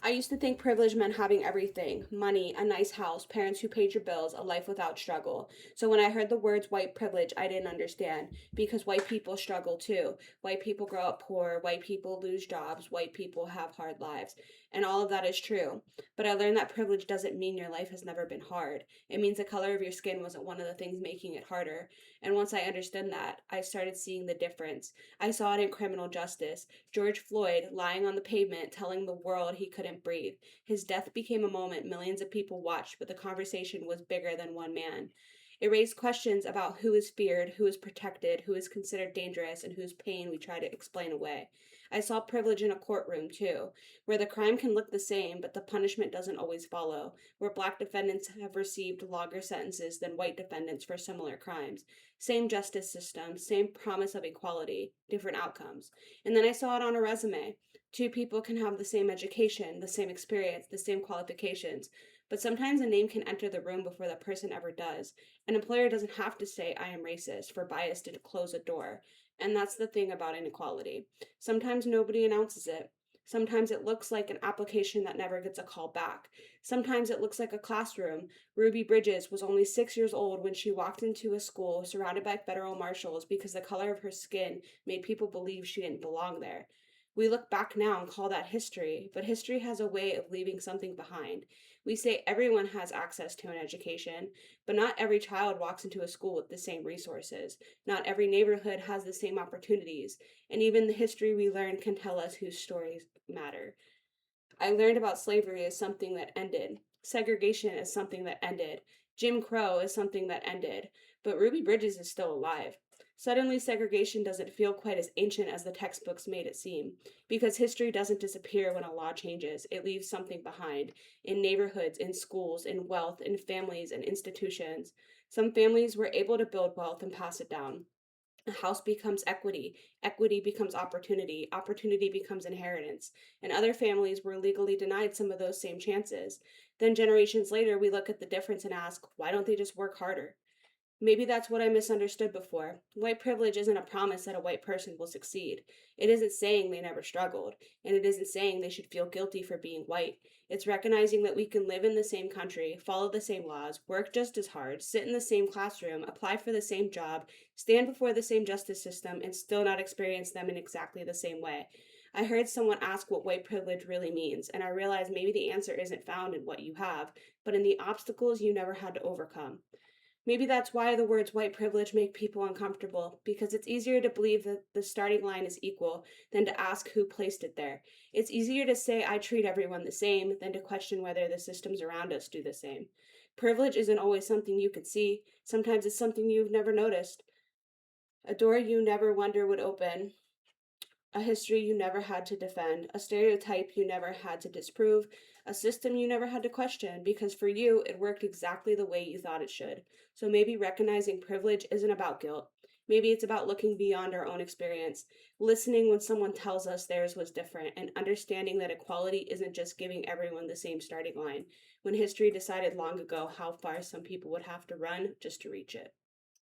I used to think privilege meant having everything: money, a nice house, parents who paid your bills, a life without struggle. So when I heard the words white privilege, I didn't understand because white people struggle too. White people grow up poor, white people lose jobs, white people have hard lives. And all of that is true. But I learned that privilege doesn't mean your life has never been hard. It means the color of your skin wasn't one of the things making it harder. And once I understood that, I started seeing the difference. I saw it in criminal justice. George Floyd lying on the pavement telling the world he couldn't breathe. His death became a moment millions of people watched, but the conversation was bigger than one man. It raised questions about who is feared, who is protected, who is considered dangerous, and whose pain we try to explain away. I saw privilege in a courtroom, too, where the crime can look the same, but the punishment doesn't always follow, where black defendants have received longer sentences than white defendants for similar crimes. Same justice system, same promise of equality, different outcomes. And then I saw it on a resume. Two people can have the same education, the same experience, the same qualifications, but sometimes a name can enter the room before the person ever does. An employer doesn't have to say, I am racist, for bias to close a door. And that's the thing about inequality. Sometimes nobody announces it. Sometimes it looks like an application that never gets a call back. Sometimes it looks like a classroom. Ruby Bridges was only 6 years old when she walked into a school surrounded by federal marshals because the color of her skin made people believe she didn't belong there. We look back now and call that history, but history has a way of leaving something behind. We say everyone has access to an education, but not every child walks into a school with the same resources. Not every neighborhood has the same opportunities, and even the history we learn can tell us whose stories matter. I learned about slavery as something that ended, segregation as something that ended, Jim Crow as something that ended, but Ruby Bridges is still alive. Suddenly, segregation doesn't feel quite as ancient as the textbooks made it seem, because history doesn't disappear when a law changes, it leaves something behind in neighborhoods, in schools, in wealth, in families, and institutions. Some families were able to build wealth and pass it down. A house becomes equity, equity becomes opportunity, opportunity becomes inheritance, and other families were legally denied some of those same chances. Then generations later, we look at the difference and ask, why don't they just work harder? Maybe that's what I misunderstood before. White privilege isn't a promise that a white person will succeed. It isn't saying they never struggled, and it isn't saying they should feel guilty for being white. It's recognizing that we can live in the same country, follow the same laws, work just as hard, sit in the same classroom, apply for the same job, stand before the same justice system, and still not experience them in exactly the same way. I heard someone ask what white privilege really means, and I realized maybe the answer isn't found in what you have, but in the obstacles you never had to overcome. Maybe that's why the words white privilege make people uncomfortable, because it's easier to believe that the starting line is equal than to ask who placed it there. It's easier to say I treat everyone the same than to question whether the systems around us do the same. Privilege isn't always something you could see, sometimes it's something you've never noticed. A door you never wonder would open, a history you never had to defend, a stereotype you never had to disprove, a system you never had to question because for you it worked exactly the way you thought it should. So maybe recognizing privilege isn't about guilt. Maybe it's about looking beyond our own experience, listening when someone tells us theirs was different, and understanding that equality isn't just giving everyone the same starting line, when history decided long ago how far some people would have to run just to reach it.